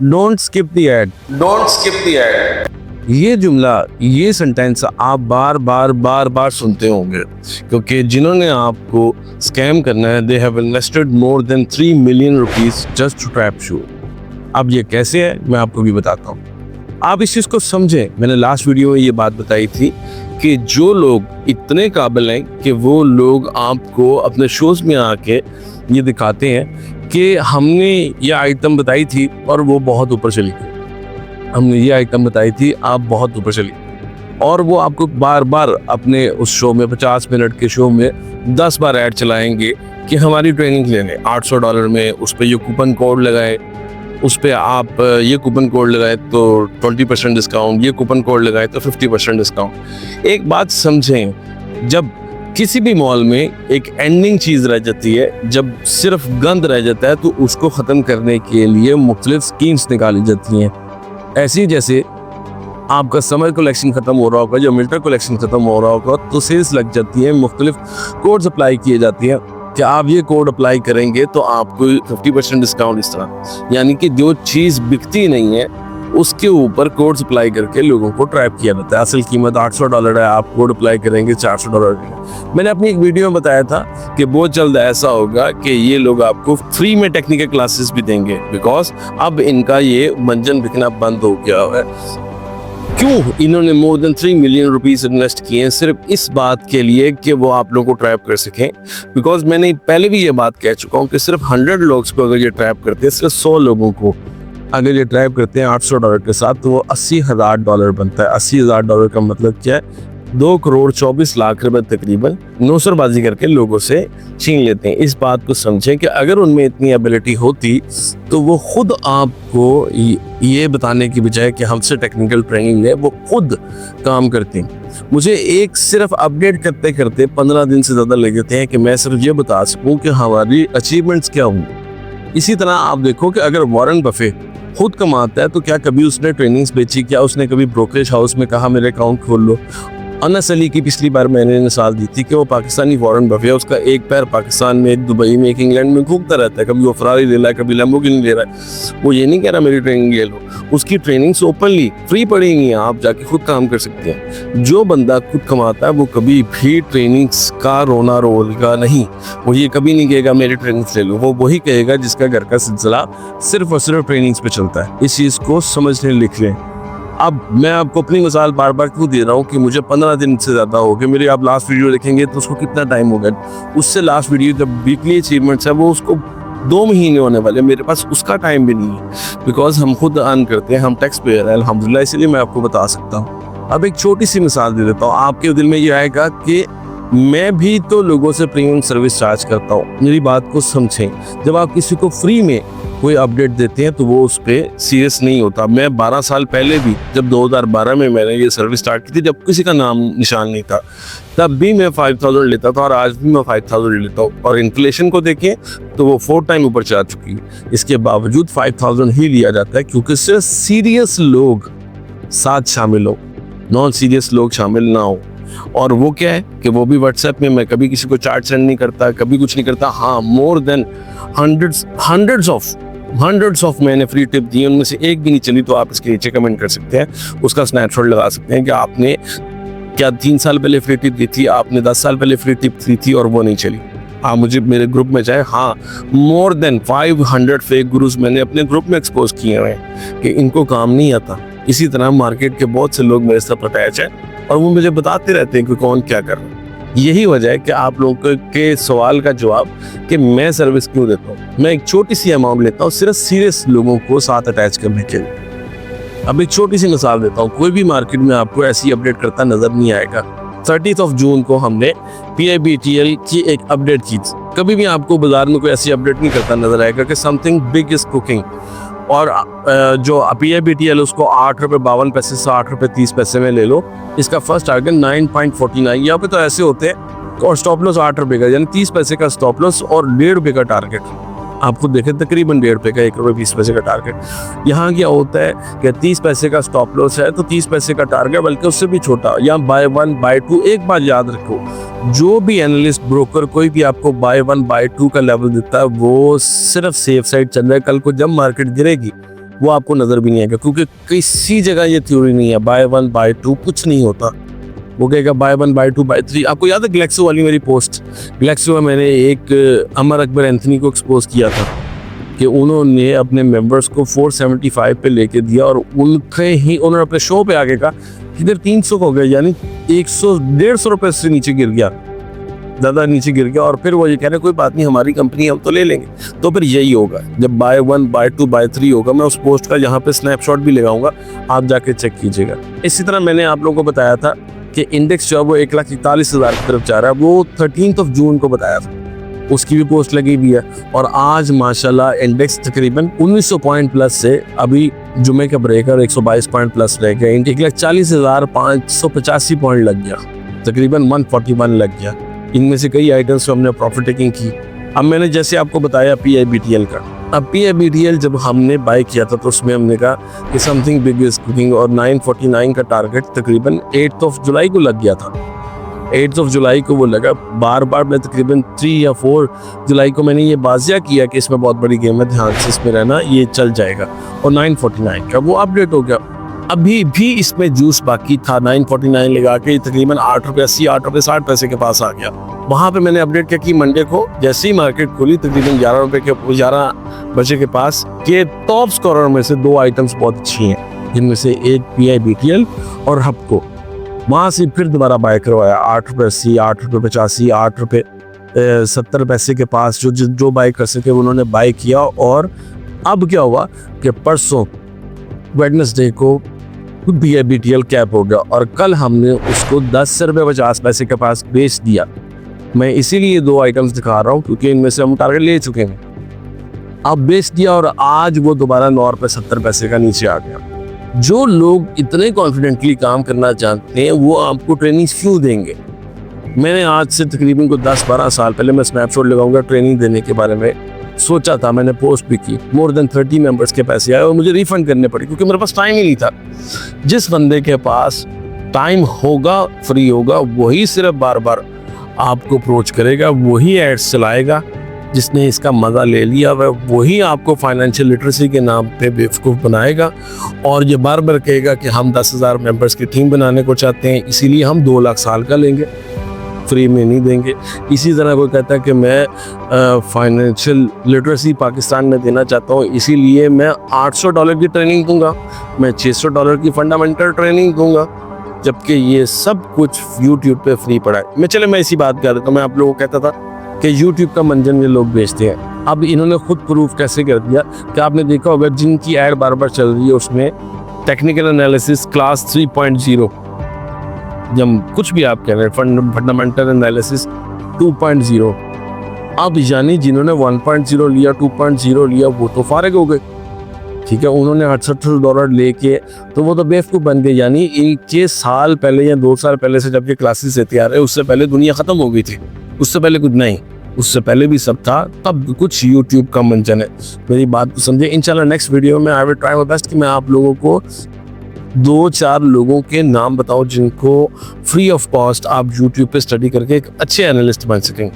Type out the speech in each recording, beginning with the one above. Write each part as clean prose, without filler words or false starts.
Don't skip the ad. Don't skip the ad. ये जुमला, ये सेंटेंस आप बार बार सुनते होंगे, क्योंकि जिन्होंने आपको स्कैम करना है, they have invested more than 3 million rupees just to trap you. अब ये कैसे है मैं आपको भी बताता हूँ, आप इस चीज़ को समझें। मैंने लास्ट वीडियो में ये बात बताई थी कि जो लोग इतने काबिल हैं कि वो लोग आपको अपने शोज़ में आके ये दिखाते हैं कि हमने ये आइटम बताई थी और वो बहुत ऊपर चली गई, हमने ये आइटम बताई थी, आप बहुत ऊपर चली, और वो आपको बार बार अपने उस शो में 50 मिनट के शो में 10 बार ऐड चलाएंगे कि हमारी ट्रेनिंग लेने $800 में, उस पर ये कूपन कोड लगाए, उस पर आप ये कूपन कोड लगाए तो 20% डिस्काउंट, ये कूपन कोड लगाए तो 50% डिस्काउंट। एक बात समझें, जब किसी भी मॉल में एक एंडिंग चीज़ रह जाती है, जब सिर्फ गंद रह जाता है, तो उसको ख़त्म करने के लिए मुख्तलिफ स्कीम्स निकाली जाती हैं। ऐसी जैसे आपका समर कलेक्शन ख़त्म हो रहा होगा, जब विंटर कलेक्शन ख़त्म हो रहा होगा, तो सेल्स लग जाती है, मुख्तलिफ कोड्स अप्लाई किए जाती हैं कि आप ये कोड अप्लाई करेंगे तो आपको 50% डिस्काउंट, इस तरह। यानी कि जो चीज़ बिकती नहीं है उसके ऊपर कोड्स अप्लाई करके लोगों को ट्रैप किया जाता है। असल कीमत $800 है, आप कोड अप्लाई करेंगे $400 की। मैंने अपनी एक वीडियो में बताया था कि बहुत जल्द ऐसा होगा कि ये लोग आपको फ्री में टेक्निकल क्लासेस भी देंगे, बिकॉज अब इनका ये मंजन बिकना बंद हो गया है। क्यों इन्होंने मोर देन 3 मिलियन रुपीस इन्वेस्ट किए हैं सिर्फ इस बात के लिए कि वो आप लोगों को ट्रैप कर सकें। बिकॉज मैंने पहले भी ये बात कह चुका हूँ कि सिर्फ 100 लोग को अगर ये ट्रैप करते हैं, सिर्फ 100 लोगों को अगर ये ट्रैप करते हैं $800 के साथ, तो वो $80,000 बनता है। $80,000 का मतलब क्या है? 2,24,00,000 रुपए तकरीबन नौसरबाजी करके लोगों से छीन लेते हैं। इस बात को समझें कि अगर उनमें इतनी एबिलिटी होती तो वो खुद आपको ये बताने की बजाय कि हमसे टेक्निकल ट्रेनिंग है, वो खुद काम करते हैं। मुझे एक सिर्फ अपडेट करते करते 15 दिन से ज़्यादा लग जाते हैं कि मैं सिर्फ ये बता सकूं कि हमारी अचीवमेंट्स क्या होंगी। इसी तरह आप देखो कि अगर वॉरेन बफे खुद कमाता है तो क्या कभी उसने ट्रेनिंग्स बेची? क्या उसने कभी ब्रोकरेज हाउस में कहा मेरे अकाउंट खोल लो? अनस अली की पिछली बार मैंने मिसाल दी थी कि वो पाकिस्तानी वॉरेन बफे, उसका एक पैर पाकिस्तान में, एक दुबई में, एक इंग्लैंड में घूमता रहता है। कभी वो फरारी ले रहा है, कभी लैम्बोर्गिनी ले रहा है। वो ये नहीं कह रहा मेरी ट्रेनिंग ले लो, उसकी ट्रेनिंग्स ओपनली फ्री पड़ी हुई हैं, आप जाके खुद काम कर सकते हैं। जो बंदा खुद कमाता है वो कभी भी ट्रेनिंग्स का रोना रोएगा नहीं। वो ये कभी नहीं कहेगा मेरी ट्रेनिंग्स ले लो, वो वही कहेगा जिसका घर का सिलसिला सिर्फ और सिर्फ ट्रेनिंग्स पे चलता है। इस चीज़ को समझ लें, लिख लें। अब मैं आपको अपनी मिसाल बार बार क्यों दे रहा हूँ कि मुझे 15 दिन से ज़्यादा हो गए। मेरी आप लास्ट वीडियो देखेंगे तो उसको कितना टाइम हो गया, उससे लास्ट वीडियो जब वीकली अचीवमेंट्स है वो उसको 2 महीने होने वाले। मेरे पास उसका टाइम भी नहीं है, बिकॉज हम खुद अर्न करते हैं, हम टैक्स पेयर हैं अल्हम्दुलिल्लाह, इसलिए मैं आपको बता सकता हूँ। अब एक छोटी सी मिसाल दे देता हूँ, आपके दिल में ये आएगा कि मैं भी तो लोगों से प्रीमियम सर्विस चार्ज करता हूँ। मेरी बात को समझें, जब आप किसी को फ्री में कोई अपडेट देते हैं तो वो उस पर सीरियस नहीं होता। मैं 12 साल पहले भी, जब 2012 में मैंने ये सर्विस स्टार्ट की थी, जब किसी का नाम निशान नहीं था, तब भी मैं 5,000 लेता था और आज भी मैं 5,000 लेता हूँ। और इन्फ्लेशन को देखें तो वो 4 टाइम ऊपर जा चुकी है। इसके बावजूद 5,000 ही लिया जाता है, क्योंकि सिर्फ सीरियस लोग साथ शामिल हो, नॉन सीरियस लोग शामिल ना हो। और वो क्या है कि वो भी व्हाट्सएप में, मैं कभी किसी को चार्ट सेंड नहीं करता, कभी कुछ नहीं करता। हाँ, मोर देन हंड्रेड्स ऑफ मैंने फ्री टिप दी, उनमें से एक भी नहीं चली तो आप इसके नीचे कमेंट कर सकते हैं, उसका स्नैपशॉट लगा सकते हैं कि आपने क्या 3 साल पहले फ्री टिप दी थी, आपने 10 साल पहले फ्री टिप दी थी और वो नहीं चली। आप मुझे मेरे ग्रुप में जाए, हाँ, मोर देन 500 फेक गुरुज मैंने अपने ग्रुप में एक्सपोज किए हुए हैं कि इनको काम नहीं आता। इसी तरह मार्केट के बहुत से लोग मेरे साथ अटैच हैं और वो मुझे बताते रहते हैं कि कौन क्या कर रहा है। यही वजह है कि आप लोगों के सवाल का जवाब कि मैं सर्विस क्यों देता हूँ। मैं एक छोटी सी अमाउंट लेता हूँ सिर्फ सीरियस लोगों को साथ अटैच करने के लिए। अब एक छोटी सी मिसाल देता हूँ, कोई भी मार्केट में आपको ऐसी अपडेट करता नजर नहीं आएगा। 30 जून को हमने PIBTL की एक अपडेट की थी। कभी भी आपको बाजार में कोई ऐसी अपडेट नहीं करता नजर आएगा कि समथिंग बिग इज कुकिंग। और जो PIBTL उसको ₹8.52 से ₹8.30 में ले लो। इसका फर्स्ट टारगेट 9.49, यहाँ पे तो ऐसे होते हैं। और स्टॉप लॉस ₹8 का, यानी 30 पैसे का स्टॉप लॉस और ₹1.5 का टारगेट। आप खुद देखें, तकरीबन ₹1.5 का, ₹1.20 का टारगेट। यहाँ क्या होता है कि 30 पैसे का स्टॉप लॉस है तो 30 पैसे का टारगेट, बल्कि उससे भी छोटा। यहाँ बाय 1 बाय 2, एक बात याद रखो, जो भी एनालिस्ट ब्रोकर कोई भी आपको बाय 1 बाय 2 का लेवल देता है वो सिर्फ सेफ साइड चल रहा है। कल को जब मार्केट गिरेगी वो आपको नज़र भी नहीं आएगा, क्योंकि किसी जगह ये थ्योरी नहीं है बाय 1 बाय 2, कुछ नहीं होता। वो कहेगा बाय 1 बाय 2 बाय 3। आपको याद है ग्लेक्सो वाली मेरी पोस्ट? ग्लेक्सो में मैंने एक अमर अकबर एंथनी को एक्सपोज किया था कि उन्होंने अपने मेंबर्स को 475 पे लेके दिया और उन्होंने अपने शो पे आगे कहा इधर 300 हो गया, यानी 100-150 रुपये से नीचे गिर गया, ज़्यादा नीचे गिर गया। और फिर वो ये कह रहे कोई बात नहीं, हमारी कंपनी हम तो ले लेंगे। तो फिर यही होगा जब बाय 1 बाय 2 बाय 3 होगा। मैं उस पोस्ट का यहाँ पे स्नैपशॉट भी लगाऊंगा, आप जाके चेक कीजिएगा। इसी तरह मैंने आप लोगों को बताया था कि इंडेक्स जो है वो 1,41,000 की तरफ जा रहा है, वो 13 जून को बताया था, उसकी भी पोस्ट लगी हुई है। और आज माशाल्लाह इंडेक्स तकरीबन 1900 पॉइंट प्लस से, अभी जुमे का ब्रेकर 122 पॉइंट प्लस रह गया, 1,40,585 पॉइंट लग गया, तकरीबन 141 लग गया। इनमें से कई आइटम्स पे हमने प्रॉफिट टेकिंग की। अब मैंने जैसे आपको बताया PIBTL का, अब PIBTL जब हमने बाय किया था तो उसमें हमने कहा कि समथिंग बिग इज कुकिंग, और 949 का टारगेट तकरीबन 8 जुलाई को लग गया था। 8 जुलाई को वो लगा। बार बार मैं तकरीबन 3 या 4 जुलाई को मैंने ये बाजिया किया कि इसमें बहुत बड़ी गेम है, ध्यान से इसमें रहना, ये चल जाएगा। और 949 का वो अपडेट हो गया। अभी भी इसमें जूस बाकी था, 949 लगा के तकरीबन 8 रुपये 80, 8 रुपये 60 पैसे के पास आ गया। वहाँ पे मैंने अपडेट किया कि मंडे को जैसे ही मार्केट खुली तकरीबन 11 रुपये के 11 बजे के पास के टॉप स्कोरर में से 2 आइटम्स बहुत अच्छी हैं, जिनमें से एक PIBTL और हपको। वहाँ से फिर दोबारा बाय करवाया 8 रुपये 80, 8 रुपये 85, 8 रुपये 70 पैसे के पास जो बाय कर सके उन्होंने बाय किया। और अब क्या हुआ कि परसों वेडनेसडे को PIBTL कैप हो गया और कल हमने उसको 10 रुपये 50 पैसे के पास बेच दिया। मैं इसीलिए 2 आइटम्स दिखा रहा हूँ क्योंकि इनमें से हम टारगेट ले चुके हैं। अब बेच दिया और आज वो दोबारा 9 रुपये 70 पैसे का नीचे आ गया। जो लोग इतने कॉन्फिडेंटली काम करना जानते हैं वो आपको ट्रेनिंग क्यों देंगे? मैंने आज से तकरीबन को 10-12 साल पहले, मैं स्नैपशॉट लगाऊंगा, ट्रेनिंग देने के बारे में सोचा था, मैंने पोस्ट भी की। मोर देन 30 मेंबर्स के पैसे आए और मुझे रिफंड करने पड़े क्योंकि मेरे पास टाइम ही नहीं था। जिस बंदे के पास टाइम होगा, फ्री होगा, वही सिर्फ बार बार आपको अप्रोच करेगा, वही एड्स चलाएगा। जिसने इसका मज़ा ले लिया वही आपको फाइनेंशियल लिटरेसी के नाम पे बेवकूफ़ बनाएगा और ये बार बार कहेगा कि हम 10,000 मेंबर्स की टीम बनाने को चाहते हैं, इसीलिए हम 2 लाख साल का लेंगे, फ्री में नहीं देंगे। इसी तरह कोई कहता है कि मैं फाइनेंशियल लिटरेसी पाकिस्तान में देना चाहता हूँ, इसीलिए मैं $800 की ट्रेनिंग दूंगा, मैं $600 की फंडामेंटल ट्रेनिंग दूंगा, जबकि ये सब कुछ यूट्यूब पे फ्री पड़ा है। मैं इसी बात कर रहा था, मैं आप लोगों को कहता था कि यूट्यूब का मंजन ये लोग बेचते हैं। अब इन्होंने खुद प्रूफ कैसे कर दिया कि आपने देखा होगा जिनकी ऐड बार बार चल रही है उसमें टेक्निकल एनालिसिस क्लास 3.0, जब कुछ भी आप कह रहे हैं, फंडामेंटल एनालिसिस 2.0। अब यानी जिन्होंने 1.0 लिया, 2.0 लिया, वो तो फारिग हो गए, ठीक है। उन्होंने $68 लेके तो वो तो बेवकूफ़ बन गए। यानी 1 साल पहले या 2 साल पहले से जब ये क्लासेस देते आ रहे, उससे पहले दुनिया ख़त्म हो गई थी, उससे पहले कुछ नहीं, उससे पहले भी सब था, तब कुछ यूट्यूब का मंजन है। मेरी बात को समझे। इंशाल्लाह नेक्स्ट वीडियो में I will try my best कि मैं आप लोगों को 2-4 लोगों के नाम बताऊं जिनको फ्री ऑफ कॉस्ट आप यूट्यूब पे स्टडी करके एक अच्छे एनालिस्ट बन सकें।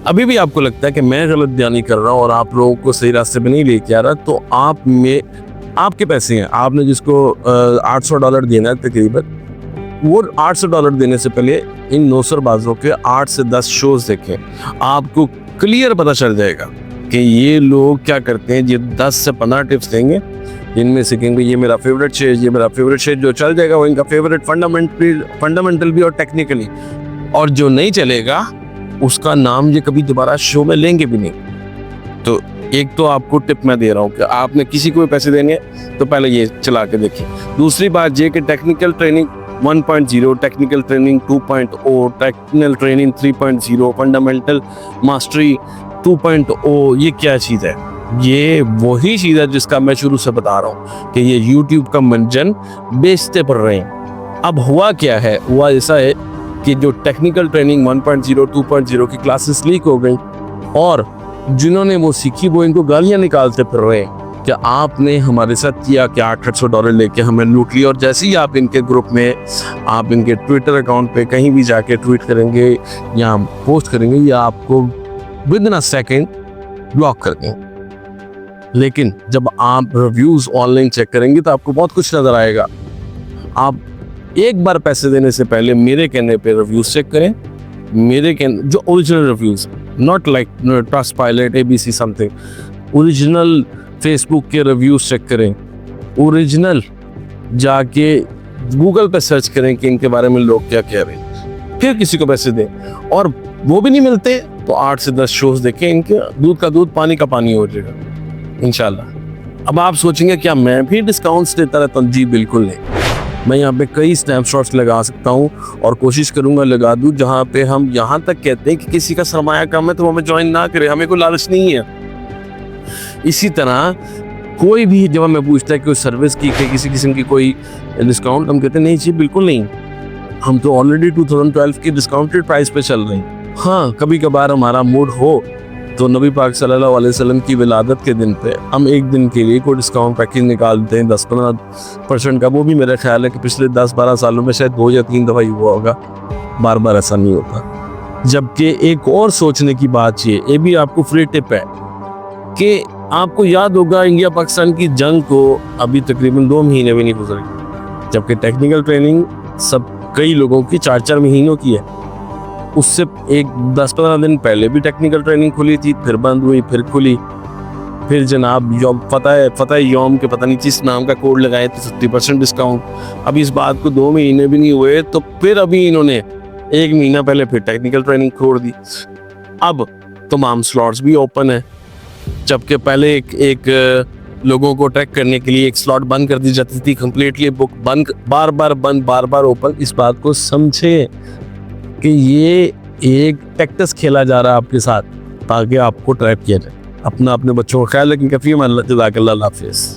अभी भी आपको लगता है कि मैं गलत बयानी कर रहा हूं और आप लोगों को सही रास्ते पे नहीं लेके आ रहा, तो आपके पैसे हैं, आपने जिसको $800 देना है तकरीबन, वो $800 देने से पहले इन नौसरबाजों के 8 से 10 शोज देखें, आपको क्लियर पता चल जाएगा कि ये लोग क्या करते हैं। ये 10 से 15 टिप्स देंगे जिनमें से कहेंगे ये मेरा फेवरेट शेयर, ये मेरा फेवरेट शेयर, जो चल जाएगा वो इनका फेवरेट फंडामेंटल भी और टेक्निकली, और जो नहीं चलेगा उसका नाम ये कभी दोबारा शो में लेंगे भी नहीं। तो एक तो आपको टिप मैं दे रहा हूँ कि आपने किसी को भी पैसे देने हैं तो पहले ये चला के देखिए। दूसरी बात ये कि technical training 1.0, technical training 2.0, technical training 3.0, fundamental mastery 2.0, ये क्या चीज़ है? ये वही चीज़ है जिसका मैं शुरू से बता रहा हूँ कि ये YouTube का मंजन बेचते पड़ रहे हैं। अब हुआ क्या है? हुआ ऐसा है कि जो टेक्निकल ट्रेनिंग 1.0, 2.0 की क्लासेस लीक हो गई और जिन्होंने वो सीखी वो इनको गालियाँ निकालते फिर रहे हैं कि आपने हमारे साथ किया कि $800 लेके हमें लूट लिया। और जैसे ही आप इनके ग्रुप में, आप इनके ट्विटर अकाउंट पे कहीं भी जाके ट्वीट करेंगे या पोस्ट करेंगे, या आपको with in a second block कर देंगे। लेकिन जब आप रिव्यूज ऑनलाइन चेक करेंगे तो आपको बहुत कुछ नजर आएगा। आप एक बार पैसे देने से पहले मेरे कहने पे रिव्यूज चेक करें, मेरे कहने जो original reviews, not like Trustpilot ABC something, original Facebook के रिव्यूज चेक करें, ओरिजिनल जाके गूगल पे सर्च करें कि इनके बारे में लोग क्या कह रहे हैं, फिर किसी को पैसे दें। और वो भी नहीं मिलते तो 8 से 10 शोज देखें, इनके दूध का दूध पानी का पानी हो जाएगा इंशाल्लाह। अब आप सोचेंगे क्या मैं भी डिस्काउंट्स देता रहता हूँ? जी बिल्कुल नहीं। मैं यहाँ पे कई स्नैपशॉट्स लगा सकता हूँ और कोशिश करूंगा लगा दूँ जहाँ पे हम यहाँ तक कहते हैं कि किसी का सरमाया कम है तो हमें ज्वाइन ना करे, हमें कोई लालच नहीं है। इसी तरह कोई भी जब हमें पूछता है कि कोई सर्विस की किसी किस्म की कोई डिस्काउंट, हम कहते हैं नहीं जी बिल्कुल नहीं, हम तो ऑलरेडी 2012 की डिस्काउंटेड प्राइस पे चल रहे हैं। हाँ, कभी कभार हमारा मूड हो तो नबी पाक सल्लल्लाहु अलैहि वसल्लम की विलादत के दिन पे हम एक दिन के लिए कोई डिस्काउंट पैकेज निकालते हैं 10-15% का। वो भी मेरा ख्याल है कि पिछले 10-12 सालों में शायद 2 या 3 दफ़ा हुआ होगा, बार बार ऐसा नहीं होता। जबकि एक और सोचने की बात ये भी आपको फ्री टिप है कि आपको याद होगा इंडिया पाकिस्तान की जंग को अभी तकरीबन 2 महीने भी नहीं गुजरे, जबकि टेक्निकल ट्रेनिंग सब कई लोगों की 4-4 महीनों की है। उससे एक 10-15 दिन पहले भी टेक्निकल ट्रेनिंग खुली थी, फिर बंद हुई, फिर खुली, फिर जनाब फतह यौम के पता नहीं किस नाम का कोड लगाए तो 50% डिस्काउंट। अब इस बात को 2 महीने भी नहीं हुए तो फिर अभी इन्होंने 1 महीना पहले फिर टेक्निकल ट्रेनिंग छोड़ दी। अब तमाम स्लॉट्स भी ओपन है, जबकि पहले एक लोगों को ट्रैक करने के लिए एक स्लॉट बंद कर दी जाती थी, कंप्लीटली बुक, बंद, बार बार ओपन। इस बात को समझे कि ये एक टैक्टिस खेला जा रहा है आपके साथ ताकि आपको ट्रैप किया जाए। अपने बच्चों का ख्याल रखें। कफी अल्लाह हाफिज़।